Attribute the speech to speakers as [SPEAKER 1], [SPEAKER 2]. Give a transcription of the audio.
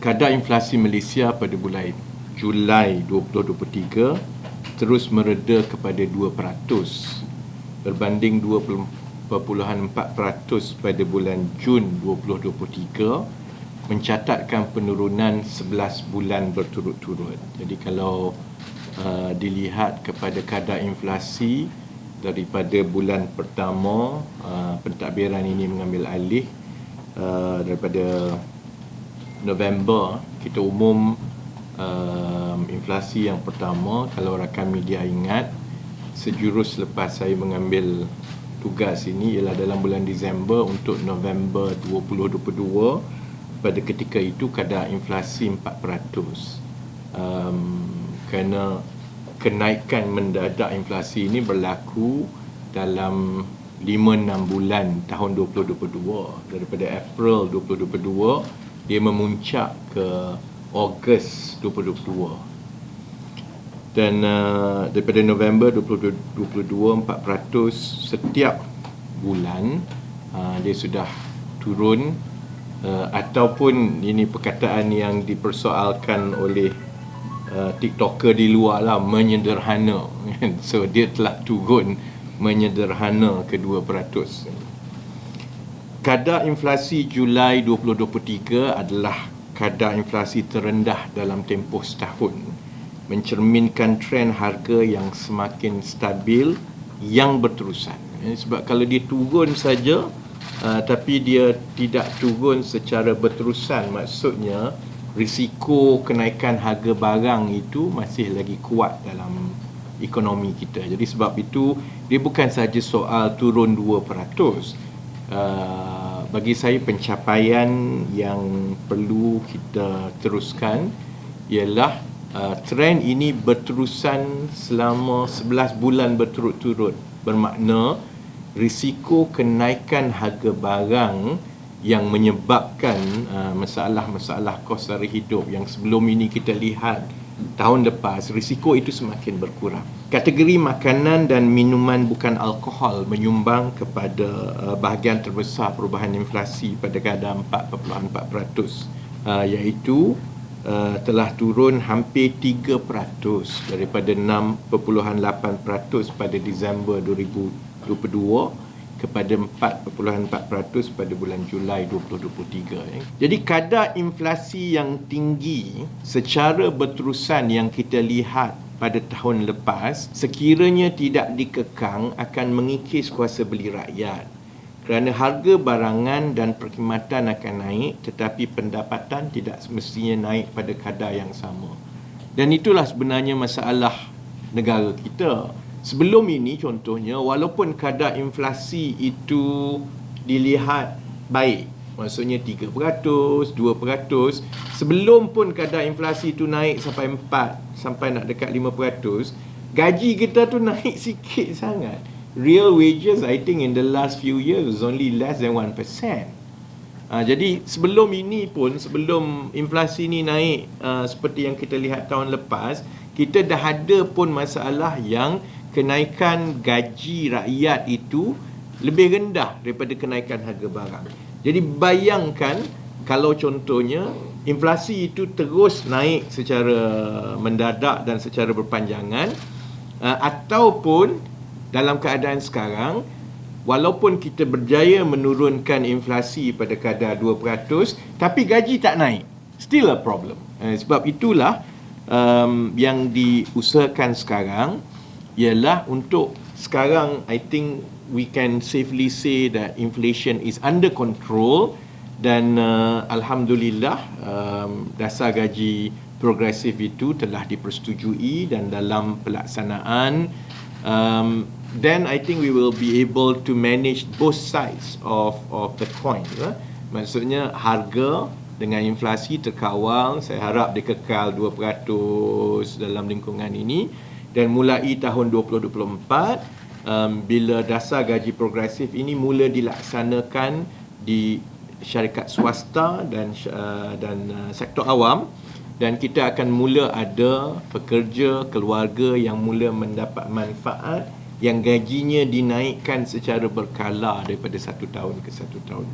[SPEAKER 1] Kadar inflasi Malaysia pada bulan Julai 2023 terus mereda kepada 2% berbanding 2.4% pada bulan Jun 2023, mencatatkan penurunan 11 bulan berturut-turut. Jadi kalau dilihat kepada kadar inflasi daripada bulan pertama pentadbiran ini mengambil alih daripada November, kita umum inflasi yang pertama, kalau rakan media ingat, sejurus lepas saya mengambil tugas ini ialah dalam bulan Disember untuk November 2022. Pada ketika itu kadar inflasi 4%. Kerana kenaikan mendadak inflasi ini berlaku dalam 5-6 bulan tahun 2022. Daripada April 2022 dia memuncak ke Ogos 2022. Dan daripada November 2022 4% setiap bulan dia sudah turun, ataupun ini perkataan yang dipersoalkan oleh TikToker di luar lah, menyederhana. So dia telah turun menyederhana ke 2%. Kadar inflasi Julai 2023 adalah kadar inflasi terendah dalam tempoh setahun, mencerminkan trend harga yang semakin stabil yang berterusan. Sebab kalau dia turun saja tapi dia tidak turun secara berterusan, maksudnya risiko kenaikan harga barang itu masih lagi kuat dalam ekonomi kita. Jadi sebab itu dia bukan saja soal turun 2%. Bagi saya pencapaian yang perlu kita teruskan ialah trend ini berterusan selama 11 bulan berturut-turut. Bermakna risiko kenaikan harga barang yang menyebabkan masalah-masalah kos sara hidup yang sebelum ini kita lihat tahun lepas, risiko itu semakin berkurang. Kategori makanan dan minuman bukan alkohol menyumbang kepada bahagian terbesar perubahan inflasi pada kadar 4.4%, iaitu telah turun hampir 3% daripada 6.8% pada Disember 2022 kepada 4.4% pada bulan Julai 2023. Jadi kadar inflasi yang tinggi secara berterusan yang kita lihat pada tahun lepas sekiranya tidak dikekang akan mengikis kuasa beli rakyat, kerana harga barangan dan perkhidmatan akan naik tetapi pendapatan tidak semestinya naik pada kadar yang sama. Dan itulah sebenarnya masalah negara kita. Sebelum ini contohnya, walaupun kadar inflasi itu dilihat baik, maksudnya 3%, 2%, sebelum pun kadar inflasi itu naik sampai 4, sampai nak dekat 5%, gaji kita tu naik sikit sangat. Real wages, I think in the last few years was only less than 1%. Jadi sebelum ini pun, sebelum inflasi ni naik seperti yang kita lihat tahun lepas, kita dah ada pun masalah yang kenaikan gaji rakyat itu lebih rendah daripada kenaikan harga barang. Jadi bayangkan kalau contohnya inflasi itu terus naik secara mendadak dan secara berpanjangan, ataupun dalam keadaan sekarang walaupun kita berjaya menurunkan inflasi pada kadar 2% tapi gaji tak naik, still a problem. Sebab itulah yang diusahakan sekarang ialah untuk sekarang, I think we can safely say that inflation is under control dan Alhamdulillah dasar gaji progresif itu telah dipersetujui dan dalam pelaksanaan, then I think we will be able to manage both sides of the coin. Maksudnya harga dengan inflasi terkawal, saya harap dia kekal 2% dalam lingkungan ini. Dan mulai tahun 2024, bila dasar gaji progresif ini mula dilaksanakan di syarikat swasta dan sektor awam, dan kita akan mula ada pekerja, keluarga yang mula mendapat manfaat yang gajinya dinaikkan secara berkala daripada satu tahun ke satu tahun.